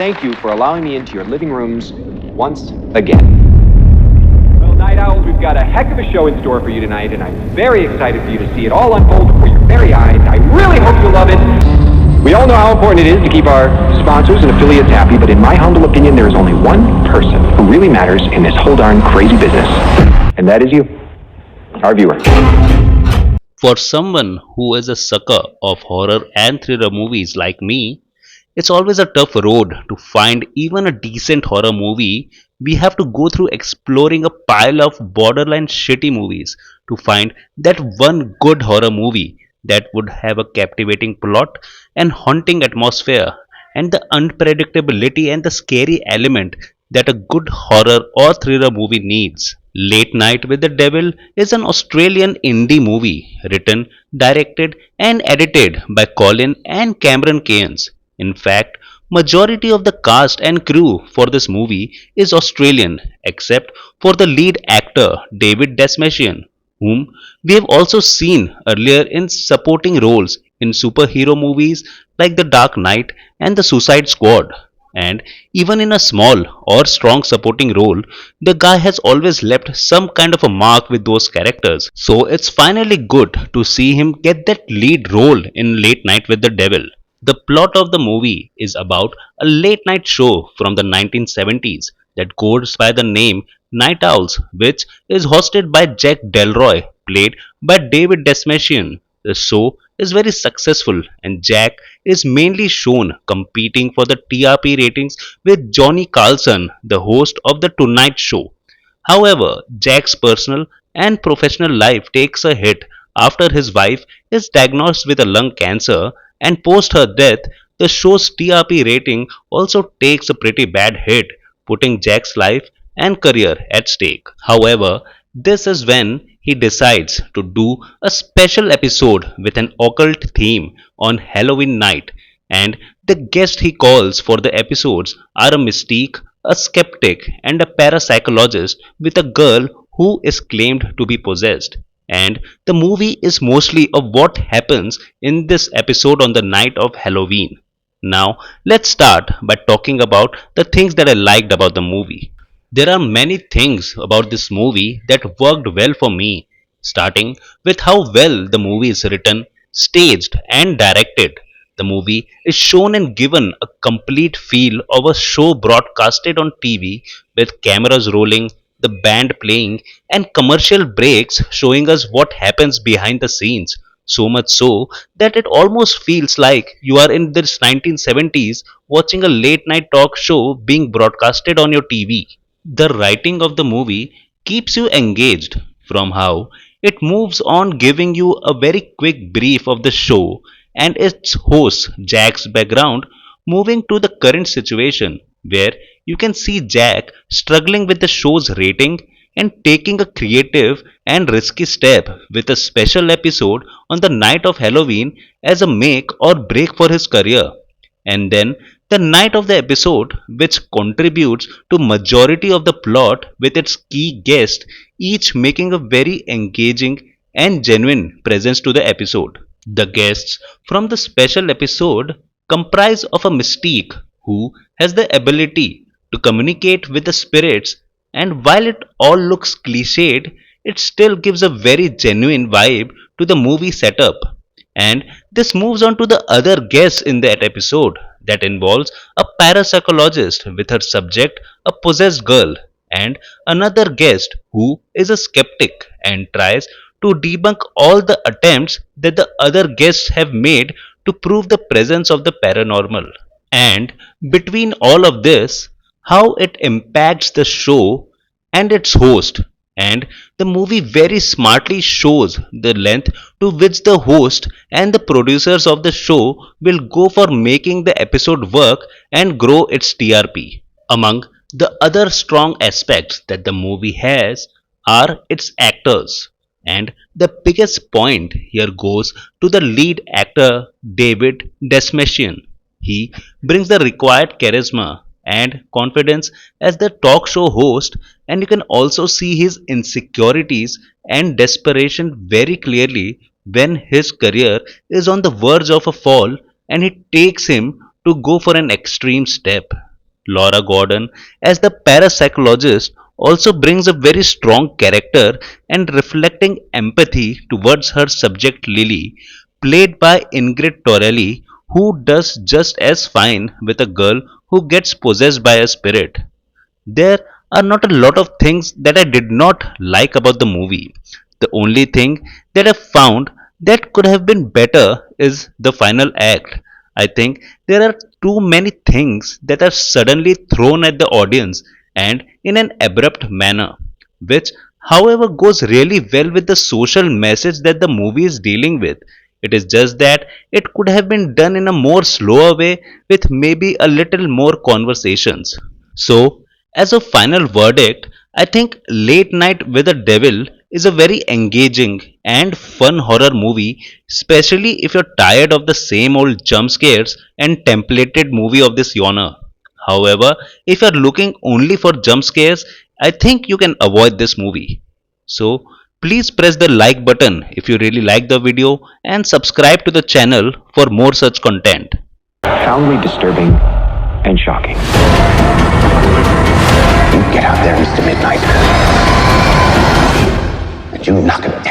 Thank you for allowing me into your living rooms once again. Well, Night Owls, we've got a heck of a show in store for you tonight, and I'm very excited for you to see it all unfold before your very eyes. I really hope you love it. We all know how important it is to keep our sponsors and affiliates happy, but in my humble opinion, there is only one person who really matters in this whole darn crazy business, and that is you, our viewer. For someone who is a sucker of horror and thriller movies like me, it's always a tough road to find even a decent horror movie. We have to go through exploring a pile of borderline shitty movies to find that one good horror movie that would have a captivating plot and haunting atmosphere and the unpredictability and the scary element that a good horror or thriller movie needs. Late Night with the Devil is an Australian indie movie written, directed and edited by Colin and Cameron Keynes. In fact, majority of the cast and crew for this movie is Australian except for the lead actor David Desmatian, whom we have also seen earlier in supporting roles in superhero movies like The Dark Knight and The Suicide Squad. And even in a small or strong supporting role, the guy has always left some kind of a mark with those characters. So it's finally good to see him get that lead role in Late Night with the Devil. The plot of the movie is about a late night show from the 1970s that goes by the name Night Owls, which is hosted by Jack Delroy, played by David Desmatian. The show is very successful, and Jack is mainly shown competing for the TRP ratings with Johnny Carlson, the host of The Tonight Show. However, Jack's personal and professional life takes a hit after his wife is diagnosed with a lung cancer, and post her death, the show's TRP rating also takes a pretty bad hit, putting Jack's life and career at stake. However, this is when he decides to do a special episode with an occult theme on Halloween night, and the guests he calls for the episodes are a mystique, a skeptic, and a parapsychologist with a girl who is claimed to be possessed. And the movie is mostly of what happens in this episode on the night of Halloween. Now, let's start by talking about the things that I liked about the movie. There are many things about this movie that worked well for me, starting with how well the movie is written, staged, and directed. The movie is shown and given a complete feel of a show broadcasted on TV with cameras rolling, the band playing, and commercial breaks showing us what happens behind the scenes. So much so that it almost feels like you are in this 1970s watching a late night talk show being broadcasted on your TV. The writing of the movie keeps you engaged from how it moves on, giving you a very quick brief of the show and its host Jack's background, moving to the current situation where you can see Jack struggling with the show's rating and taking a creative and risky step with a special episode on the night of Halloween as a make or break for his career. And then the night of the episode, which contributes to majority of the plot with its key guests each making a very engaging and genuine presence to the episode. The guests from the special episode comprise of a mystique who has the ability to communicate with the spirits, and while it all looks cliched, it still gives a very genuine vibe to the movie setup. And this moves on to the other guests in that episode that involves a parapsychologist with her subject, a possessed girl, and another guest who is a skeptic and tries to debunk all the attempts that the other guests have made to prove the presence of the paranormal. And between all of this, how it impacts the show and its host. And the movie very smartly shows the length to which the host and the producers of the show will go for making the episode work and grow its TRP. Among the other strong aspects that the movie has are its actors. And the biggest point here goes to the lead actor David Desmatian. He brings the required charisma and confidence as the talk show host, and you can also see his insecurities and desperation very clearly when his career is on the verge of a fall and it takes him to go for an extreme step. Laura Gordon as the parapsychologist also brings a very strong character and reflecting empathy towards her subject Lily, played by Ingrid Torelli, who does just as fine with a girl who gets possessed by a spirit. There are not a lot of things that I did not like about the movie. The only thing that I found that could have been better is the final act. I think there are too many things that are suddenly thrown at the audience and in an abrupt manner, which, however, goes really well with the social message that the movie is dealing with. It is just that it could have been done in a more slower way with maybe a little more conversations. So, as a final verdict, I think Late Night with the Devil is a very engaging and fun horror movie, especially if you're tired of the same old jump scares and templated movie of this genre. However, if you're looking only for jump scares, I think you can avoid this movie. So, please press the like button if you really like the video and subscribe to the channel for more such content. Profoundly disturbing and shocking. You get out there, Mr. Midnight, and you knock him down.